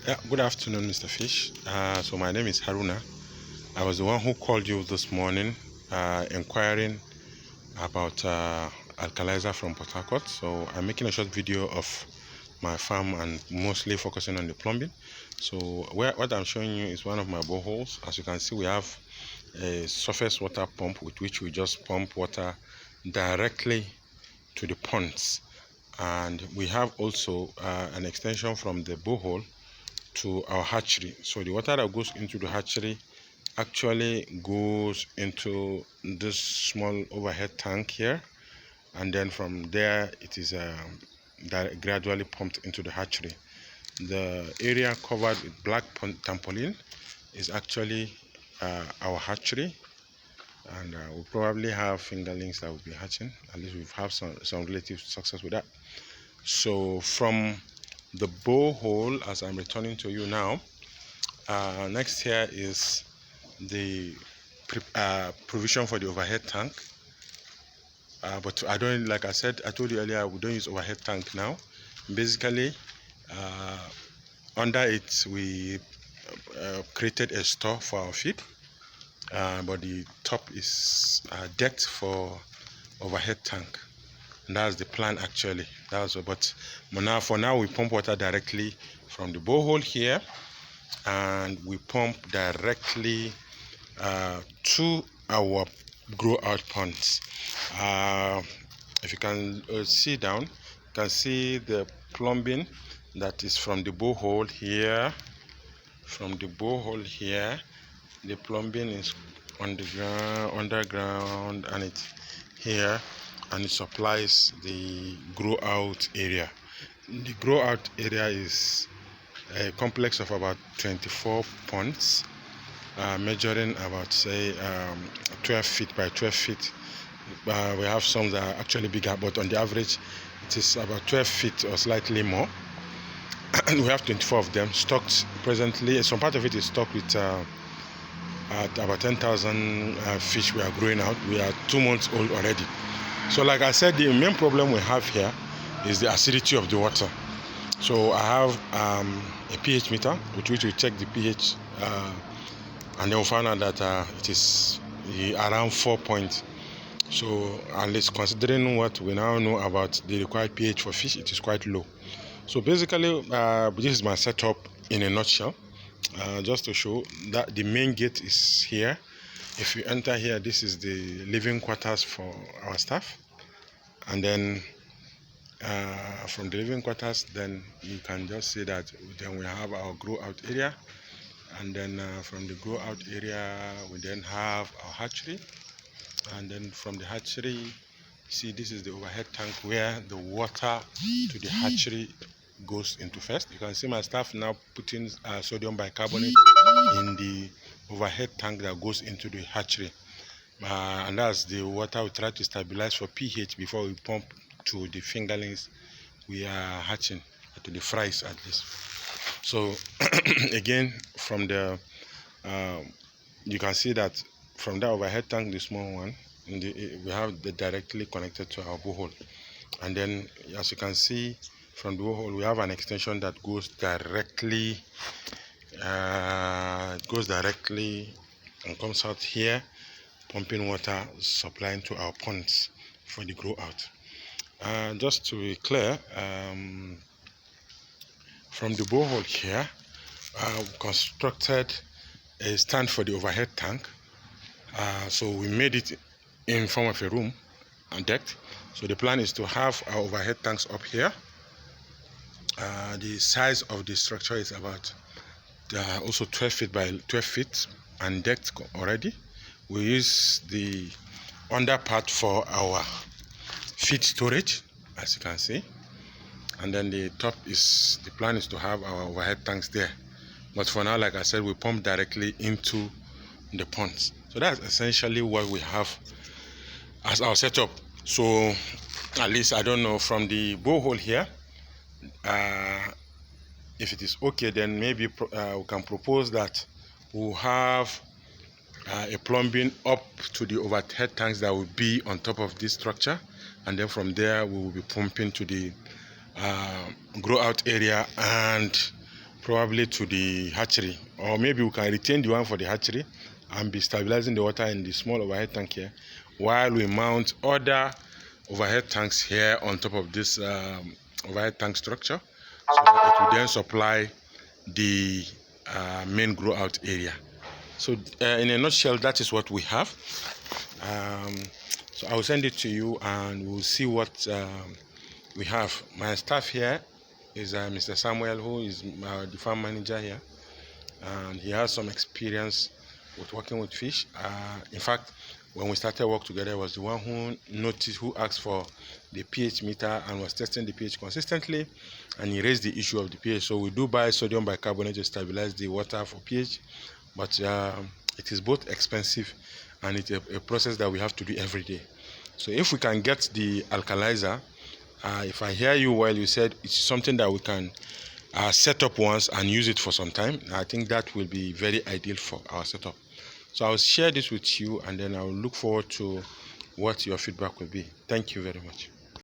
Yeah, good afternoon, Mr. Fish. So my name is Haruna. I was the one who called you this morning, inquiring about alkaliser from Port Harcourt. So I'm making a short video of my farm and mostly focusing on the plumbing. So what I'm showing you is one of my boreholes. As you can see, we have a surface water pump with which we just pump water directly to the ponds. And we have also an extension from the borehole to our hatchery. So the water that goes into the hatchery actually goes into this small overhead tank here, and then from there it is gradually pumped into the hatchery. The area covered with black tarpaulin is actually our hatchery, and we'll probably have fingerlings that will be hatching. At least we've had some relative success with that. So from the borehole, as I'm returning to you now, next here is the provision for the overhead tank. But I don't, like I said, I told you earlier, we don't use overhead tank now. Basically, under it, we created a store for our feed, but the top is decked for overhead tank. And that's the plan actually. But for now, we pump water directly from the borehole here, and we pump directly to our grow out ponds. If you can see down, you can see the plumbing that is from the borehole here. From the borehole here, the plumbing is on the ground, underground, and it's here, and it supplies the grow out area. The grow out area is a complex of about 24 ponds, measuring about, say, 12 feet by 12 feet. We have some that are actually bigger, but on the average it is about 12 feet or slightly more. And we have 24 of them stocked presently. Some part of it is stocked with at about 10,000 fish we are growing out. We are 2 months old already. So like I said, the main problem we have here is the acidity of the water. So I have a pH meter with which we check the pH, and then we found out that it is around 4 points. So at least considering what we now know about the required pH for fish, it is quite low. So basically, this is my setup in a nutshell. Just to show that the main gate is here. If you enter here, this is the living quarters for our staff, and then from the living quarters, then you can just see that then we have our grow out area, and then from the grow out area we then have our hatchery, and then from the hatchery, see, this is the overhead tank where the water to the hatchery goes into first. You can see my staff now putting sodium bicarbonate in the overhead tank that goes into the hatchery, and that's the water we try to stabilize for pH before we pump to the fingerlings we are hatching, to the fries at least. So again, from the you can see that from the overhead tank, the small one, we have the directly connected to our borehole, and then as you can see from the borehole, we have an extension that goes directly and comes out here, pumping water, supplying to our ponds for the grow out. Just to be clear, from the borehole here, we constructed a stand for the overhead tank. So we made it in form of a room and deck. So the plan is to have our overhead tanks up here. The size of the structure is about also 12 feet by 12 feet and decked already. We use the under part for our feed storage, as you can see, and then the top is, the plan is to have our overhead tanks there. But for now, like I said, we pump directly into the ponds. So that's essentially what we have as our setup. So at least, I don't know, from the borehole here, if it is okay, then maybe we can propose that we'll have a plumbing up to the overhead tanks that will be on top of this structure, and then from there we will be pumping to the grow out area and probably to the hatchery, or maybe we can retain the one for the hatchery and be stabilizing the water in the small overhead tank here, while we mount other overhead tanks here on top of this overhead tank structure, so that it will then supply the main grow out area. So in a nutshell, that is what we have. So I will send it to you and we'll see what we have. My staff here is Mr. Samuel, who is the farm manager here, and he has some experience with working with fish. In fact, when we started work together, he was the one who asked for the pH meter and was testing the pH consistently, and he raised the issue of the pH. So we do buy sodium bicarbonate to stabilize the water for pH, but it is both expensive and it's a process that we have to do every day. So if we can get the alkaliser, if I hear you well, you said it's something that we can set up once and use it for some time. I think that will be very ideal for our setup. So I'll share this with you, and then I'll look forward to what your feedback will be. Thank you very much.